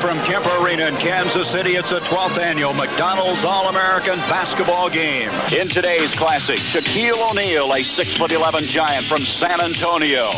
from Kemper Arena in Kansas City. It's the 12th annual McDonald's All-American Basketball Game. In today's classic, Shaquille O'Neal, a 6'11" giant from San Antonio,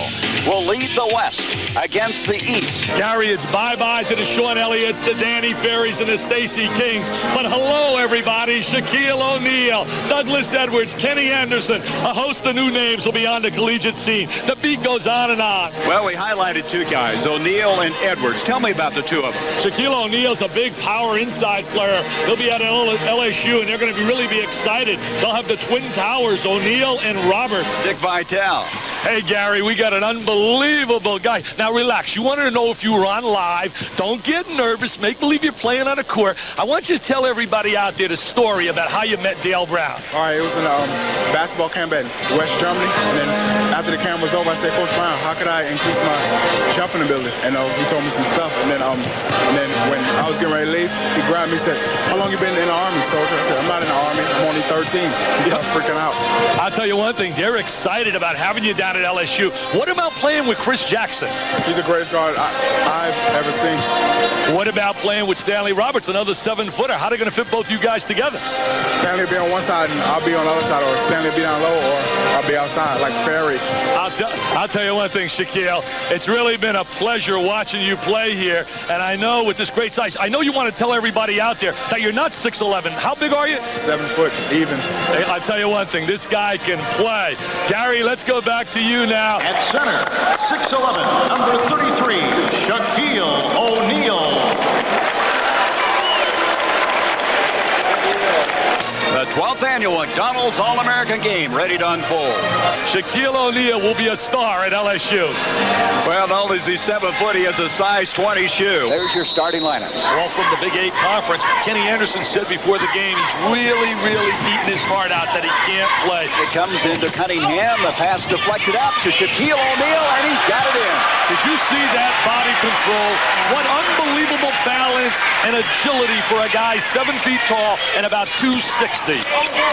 will lead the West against the East. Gary, it's bye-bye to the Sean Elliott's, the Danny Ferries, and the Stacey Kings. But hello, everybody. Shaquille O'Neal, Douglas Edwards, Kenny Anderson. A host of new names will be on the collegiate scene. The beat goes on and on. Well, we highlighted two guys, O'Neal and Edwards. Tell me about the two of them. Shaquille O'Neal's a big power inside player. He'll be at LSU, and they're going to really be excited. They'll have the Twin Towers, O'Neal and Roberts. Dick Vitale. Hey, Gary, we got an unbelievable guy. Now, relax. You wanted to know if you were on live. Don't get nervous. Make believe you're playing on a court. I want you to tell everybody out there the story about how you met Dale Brown. All right, it was in a basketball camp at West Germany, and then after the camp was over, I said, Coach Brown, how could I increase my jumping ability? And he told me some stuff, and then when I was getting ready to leave, he grabbed me and said, how long you been in the Army, soldier? I said, I'm not in the Army. I'm only 13. He started freaking out. I'll tell you one thing. They're excited about having you down at LSU. What about playing with Chris Jackson? He's the greatest guard I've ever seen. What about playing with Stanley Roberts, another 7-footer? How are they going to fit both you guys together? Stanley will be on one side, and I'll be on the other side, or Stanley will be down low, or I'll be outside, like Ferry. I'll tell you one thing, Shaquille. It's really been a pleasure watching you play here, and I know with this great size, I know you want to tell everybody out there that you're not 6'11". How big are you? 7 foot, even. Hey, I'll tell you one thing, this guy can play. Gary, let's go back to you now. At center, 6'11", number 33, Shaquille O'Neal. The 12th annual McDonald's All-American Game ready to unfold. Shaquille O'Neal will be a star at LSU. Well, not only is he 7 foot, he has a size 20 shoe. There's your starting lineups. All from the Big 8 Conference. Kenny Anderson said before the game he's really beating his heart out that he can't play. It comes into Cunningham. The pass deflected out to Shaquille O'Neal, and he's got it in. Did you see that body control? What unbelievable balance and agility for a guy 7 feet tall and about 260.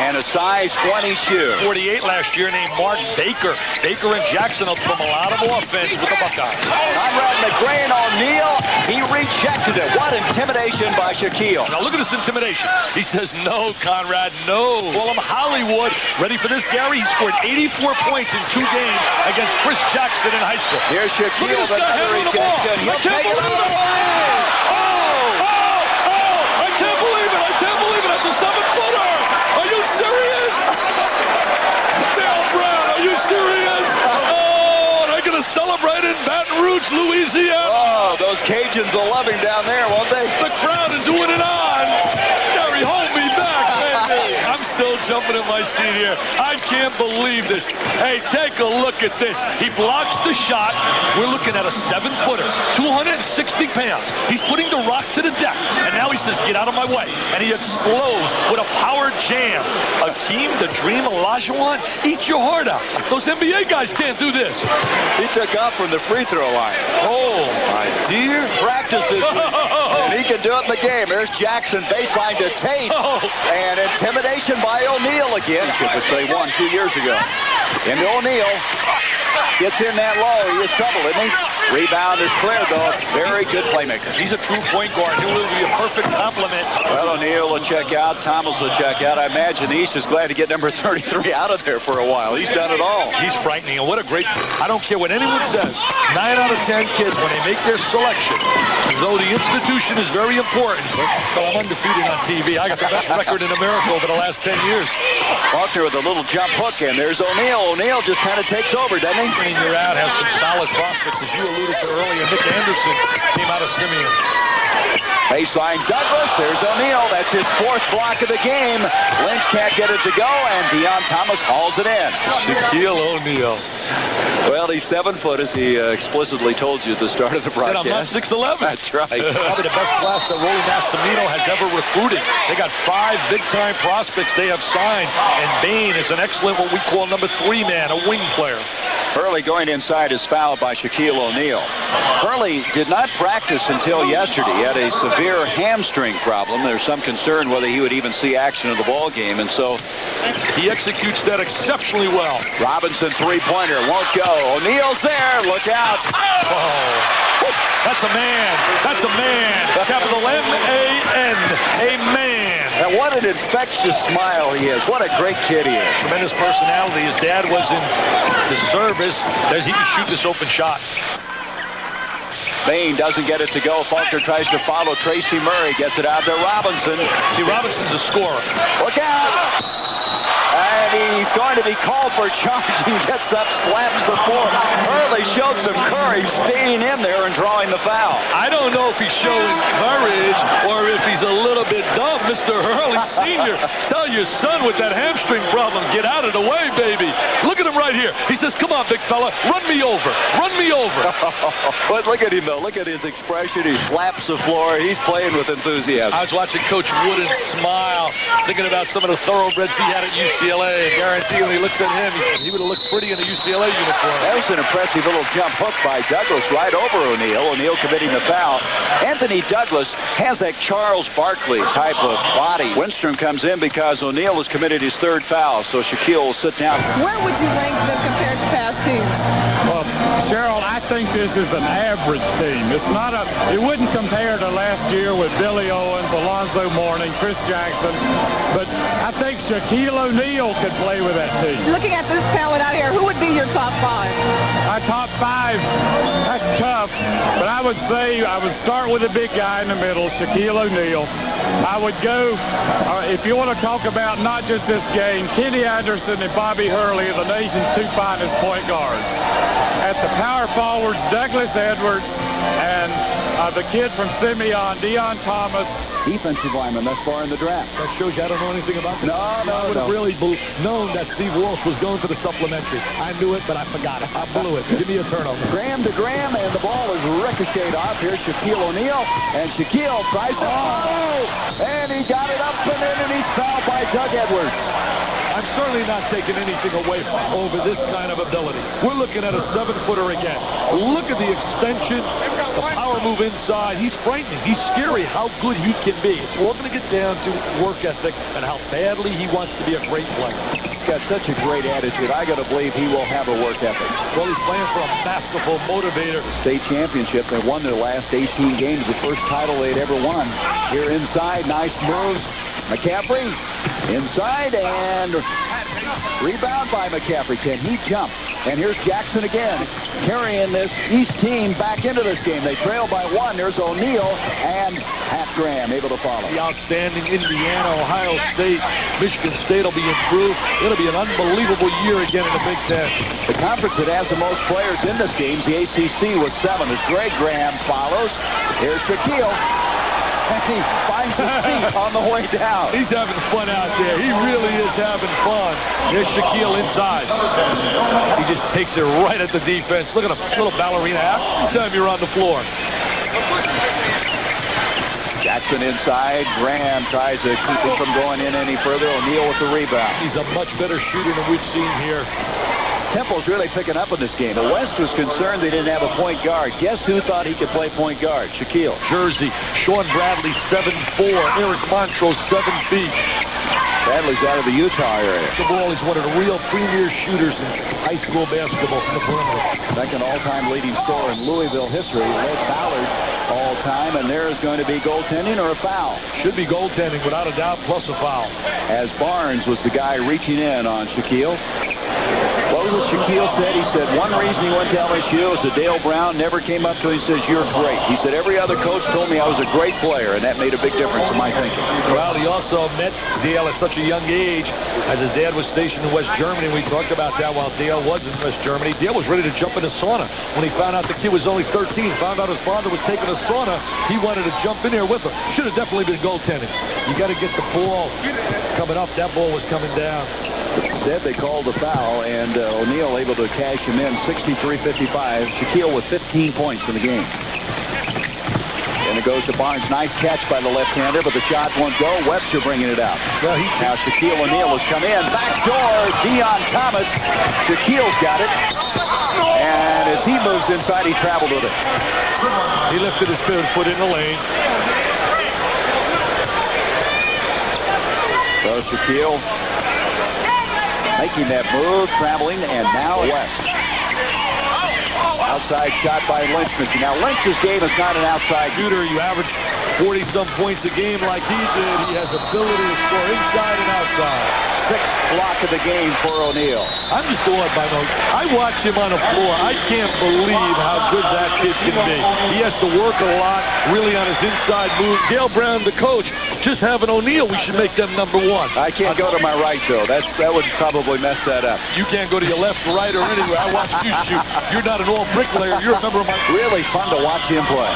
And a size 20 shoe. 48 last year named Mark Baker. Baker and Jackson will from a lot of offense with the Buckeyes. Conrad McGrain O'Neal, he rejected it. What intimidation by Shaquille. Now look at this intimidation. He says, no, Conrad, no. Call him Hollywood. Ready for this, Gary? He scored 84 points in 2 games against Chris Jackson in high school. Here's Shaquille with another rejection. He'll take it all. Celebrate in Baton Rouge, Louisiana. Oh, those Cajuns will love him down there, won't they? The crowd is oohing it on. Gary, hold me back, baby. I'm still jumping in my seat here. I can't believe this. Hey, take a look at this. He blocks the shot. We're looking at a 7-footer, 260 pounds. He's putting the rock to the deck, and now he says, get out of my way. And he explodes with a power jam. Akeem, the Dream, Olajuwon, eat your heart out. Those NBA guys can't do this. He took off from the free throw line. Oh, my dear. Practices. And he can do it in the game. There's Jackson, baseline to Tate. And intimidation by O'Neal again. Which they won 2 years ago. Into O'Neal. Gets in that low. He is trouble, isn't he? Rebound is cleared, though. Very good playmaker. He's a true point guard. He will be a perfect complement. Well, O'Neal will check out. Thomas will check out. I imagine the East is glad to get number 33 out of there for a while. He's done it all. He's frightening. And what a great... I don't care what anyone says. 9 out of 10 kids, when they make their selection, though the institution is very important, but I'm undefeated on TV. I got the best record in America over the last 10 years. Faulkner with a little jump hook, and there's O'Neal. O'Neal just kind of takes over, doesn't he? You're out, has some solid prospects, as you alluded to earlier. Nick Anderson came out of Simeon. Baseline Douglas, there's O'Neal. That's his 4th block of the game. Lynch can't get it to go, and Deion Thomas hauls it in. Shaquille O'Neal. Well, he's 7 foot, as he explicitly told you at the start of the broadcast. Said I'm not 6'11". That's right. Probably the best class that Rolly Massimino has ever recruited. They got 5 big-time prospects they have signed, and Bain is an excellent, what we call number 3 man, a wing player. Hurley going inside is fouled by Shaquille O'Neal. Hurley did not practice until yesterday. He had a severe hamstring problem. There's some concern whether he would even see action of the ball game, and so he executes that exceptionally well. Robinson three-pointer won't go. O'Neal's there. Look out. Oh. That's a man. That's a man. capital M-A-N. A man. And what an infectious smile he is. What a great kid he is. Tremendous personality. His dad was in the service as he could shoot this open shot. Bain doesn't get it to go. Faulkner tries to follow. Tracy Murray gets it out to Robinson. See, Robinson's a scorer. Look out! And he's going to be called for charging. Gets up, slaps the floor. Hurley showed some courage staying in there and drawing the foul. I don't know if he's showing courage or if he's a little bit dumb. Mr. Hurley Sr., tell your son with that hamstring problem, get out of the way, baby. Look at him right here. He says, come on, big fella, run me over. Run me over. But look at him, though. Look at his expression. He slaps the floor. He's playing with enthusiasm. I was watching Coach Wooden smile, thinking about some of the thoroughbreds he had at UCLA. I guarantee when he looks at him, he would have looked pretty in a UCLA uniform. That was an impressive little jump hook by Douglas right over O'Neal. O'Neal committing the foul. Anthony Douglas has that Charles Barkley type of body. Winstrom comes in because O'Neal has committed his third foul, so Shaquille will sit down. Where would you rank them compared to past teams? Well, Cheryl, I think this is an average team. It wouldn't compare to last year with Billy Owens, Alonzo Mourning, Chris Jackson, but I think Shaquille O'Neal could play with that team. Looking at this talent out here, who would be your top five? Our top five, that's tough, but I would say I would start with the big guy in the middle, Shaquille O'Neal. I would go, if you want to talk about not just this game, Kenny Anderson and Bobby Hurley are the nation's two finest point guards. At the power forwards, Douglas Edwards and the kid from Simeon, Deon Thomas. Defensive lineman thus far in the draft. That shows you I don't know anything about this. I would have really known that Steve Walsh was going for the supplementary. I knew it, but I forgot it. I blew it. Give me a turnover. Graham to Graham, and the ball is ricocheted off. Here's Shaquille O'Neal, and Shaquille tries to... Oh! And he got it up and in, and he's fouled by Doug Edwards. I'm certainly not taking anything away over this kind of ability. We're looking at a 7-footer again. Look at the extension, the power move inside. He's frightening. He's scary how good he can be. It's all going to get down to work ethic and how badly he wants to be a great player. He's got such a great attitude. I got to believe he will have a work ethic. Well, he's playing for a masterful motivator. State championship. They won their last 18 games, the first title they'd ever won. Here inside, nice moves. McCaffrey inside, and rebound by McCaffrey. Can he jump? And here's Jackson again, carrying this East team back into this game. They trail by one. There's O'Neal and Pat Graham able to follow. The outstanding Indiana, Ohio State, Michigan State will be improved. It'll be an unbelievable year again in the Big Ten. The conference that has the most players in this game, the ACC, with 7. As Greg Graham follows, here's Shaquille. And he finds his feet on the way down. He's having fun out there. He really is having fun. There's Shaquille inside. He just takes it right at the defense. Look at a little ballerina half time you're on the floor. Jackson inside. Graham tries to keep it from going in any further. O'Neal with the rebound. He's a much better shooter than we've seen here. Temple's really picking up in this game. The West was concerned they didn't have a point guard. Guess who thought he could play point guard? Shaquille. Jersey. Sean Bradley, 7'4". Eric Montrose, 7 feet. Bradley's out of the Utah area. The ball is one of the real premier shooters in high school basketball from the perimeter. Second all-time leading scorer in Louisville history. Led Ballard all-time, and there is going to be goaltending or a foul. Should be goaltending without a doubt, plus a foul. As Barnes was the guy reaching in on Shaquille. What was it Shaquille said? He said one reason he went to LSU is that Dale Brown never came up to him and says, you're great. He said every other coach told me I was a great player, and that made a big difference in my thinking. Well, he also met Dale at such a young age, as his dad was stationed in West Germany. We talked about that while Dale was in West Germany. Dale was ready to jump in a sauna when he found out the kid was only 13. Found out his father was taking a sauna. He wanted to jump in there with him. Should have definitely been goaltending. You got to get the ball coming up. That ball was coming down. Instead, they called the foul, and O'Neal able to cash him in, 63-55. Shaquille with 15 points in the game. And it goes to Barnes. Nice catch by the left-hander, but the shot won't go. Webster bringing it out. Well, now Shaquille O'Neal has come in. Back door, Deon Thomas. Shaquille's got it. And as he moves inside, he traveled with it. He lifted his third foot in the lane. So Shaquille making that move, traveling, and now West. Outside shot by Lynch. Now, Lynch's game is not an outside shooter. You average 40-some points a game like he did. He has ability to score inside and outside. Sixth block of the game for O'Neal. I'm just awed by those. I watch him on the floor. I can't believe how good that kid can be. He has to work a lot, really, on his inside move. Dale Brown, the coach, just having O'Neal, we should make them number one. I can't go to my right, though. That would probably mess that up. You can't go to your left, right, or anywhere. I watch you shoot. You're not an all-bricklayer. You're a member of my... Really fun to watch him play.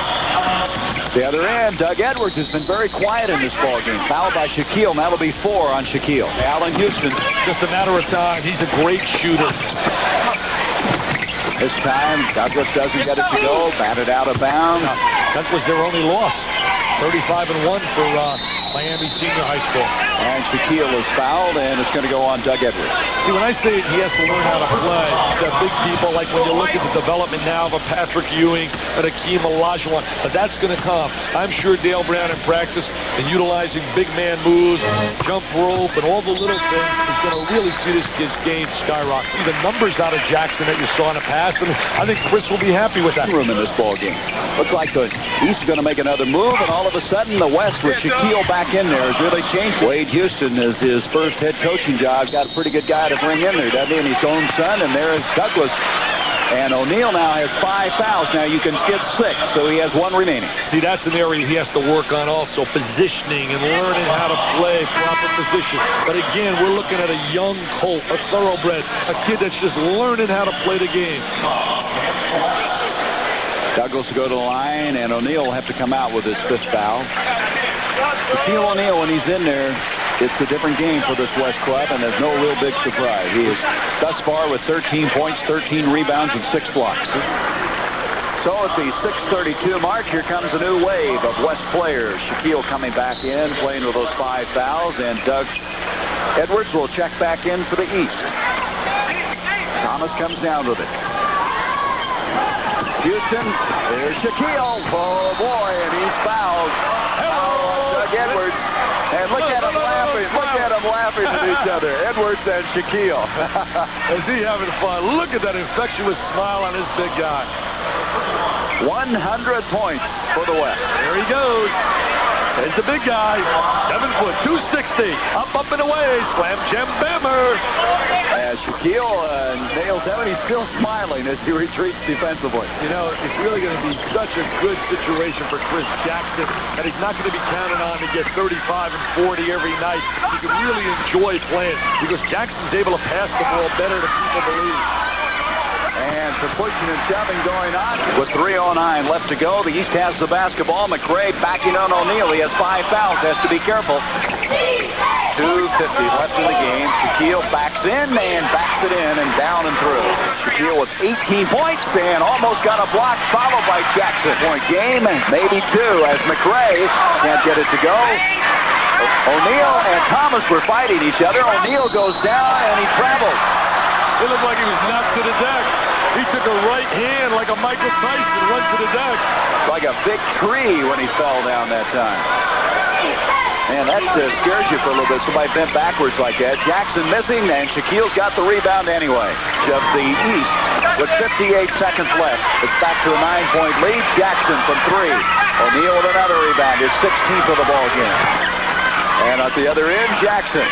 The other end, Doug Edwards has been very quiet in this ball game. Fouled by Shaquille, and that'll be 4 on Shaquille. Allen Houston. Just a matter of time. He's a great shooter. This time, Douglas doesn't get it to go. Batted out of bounds. That was their only loss. 35-1 for Miami Senior High School. And Shaquille is fouled, and it's going to go on Doug Edwards. See, when I say he has to learn how to play, the big people, like when you look at the development now of a Patrick Ewing, an Akeem Olajuwon, but that's going to come. I'm sure Dale Brown in practice and utilizing big man moves, jump rope, and all the little things is going to really see this kid's game skyrocket. See the numbers out of Jackson that you saw in the past, and I think Chris will be happy with that. Room in this ball game. Looks like the East is going to make another move, and all of a sudden the West with Shaquille back in there has really changed. Wade Houston is his first head coaching job. Got a pretty good guy to bring in there, doesn't he? And his own son, and there is Douglas. And O'Neal now has 5 fouls. Now you can skip 6, so he has 1 remaining. See, that's an area he has to work on also, positioning and learning how to play proper position. But again, we're looking at a young Colt, a thoroughbred, a kid that's just learning how to play the game. Douglas will go to the line, and O'Neal will have to come out with his 5th foul. Shaquille O'Neal, when he's in there, it's a different game for this West club, and there's no real big surprise. He is thus far with 13 points, 13 rebounds, and 6 blocks. So at the 6:32 mark, here comes a new wave of West players. Shaquille coming back in, playing with those 5 fouls, and Doug Edwards will check back in for the East. Thomas comes down with it. Houston, there's Shaquille. Oh, boy, and he's fouled. Doug Edwards. And look at them laughing. Look at them laughing at each other. Edwards and Shaquille. Is he having fun? Look at that infectious smile on his big guy. 100 points for the West. There he goes. There's the big guy. 7 foot, 260. Up and away. Slam jam bammer. As Shaquille nails that one, he's still smiling as he retreats defensively. You know, it's really going to be such a good situation for Chris Jackson that he's not going to be counted on to get 35 and 40 every night. He can really enjoy playing because Jackson's able to pass the ball better than people believe. And some pushing and shoving going on. With 3:09 left to go, the East has the basketball. McRae backing on O'Neal. He has 5 fouls, has to be careful. 2:50 left in the game. Shaquille backs in and backs it in and down and through. Shaquille with 18 points and almost got a block, followed by Jackson. Point game, maybe 2 as McRae can't get it to go. O'Neal and Thomas were fighting each other. O'Neal goes down and he travels. It looked like he was knocked to the deck. He took a right hand like a Michael Tyson, went to the deck. Like a big tree when he fell down that time. Man, that scares you for a little bit. Somebody bent backwards like that. Jackson missing, and Shaquille's got the rebound anyway. Of the East with 58 seconds left. It's back to a 9-point lead. Jackson from 3. O'Neal with another rebound. His 16th of the ball game. And at the other end, Jackson.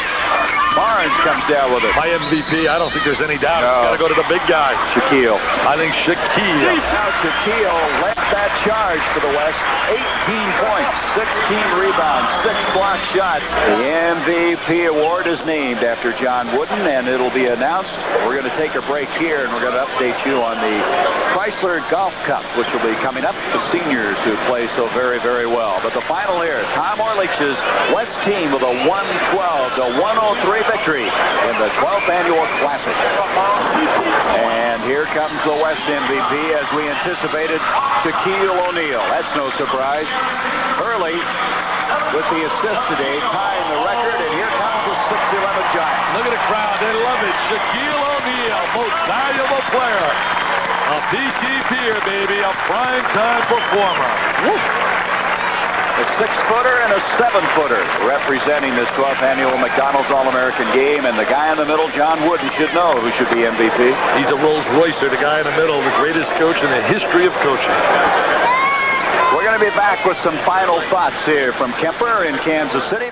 Barnes comes down with it. My MVP, I don't think there's any doubt. No. He's got to go to the big guy. Shaquille. I think Shaquille. Now Shaquille led that charge for the West. 18 points, 16 rebounds, 6 block shots. The MVP award is named after John Wooden, and it'll be announced. We're going to take a break here, and we're going to update you on the Chrysler Golf Cup, which will be coming up. The seniors who play so very, very well. But the final here, Tom Orlich's West team with a 112-103 victory in the 12th annual Classic. And here comes the West MVP as we anticipated, Shaquille O'Neal. That's no surprise. Hurley with the assist today, tying the record, and here comes the 6'11 giant. Look at the crowd. They love it. Shaquille O'Neal, most valuable player. A PTP'er, baby, a primetime performer. Woo. A 6-footer and a 7-footer representing this 12th annual McDonald's All-American game. And the guy in the middle, John Wooden, should know who should be MVP. He's a Rolls Roycer, the guy in the middle, the greatest coach in the history of coaching. We're going to be back with some final thoughts here from Kemper in Kansas City.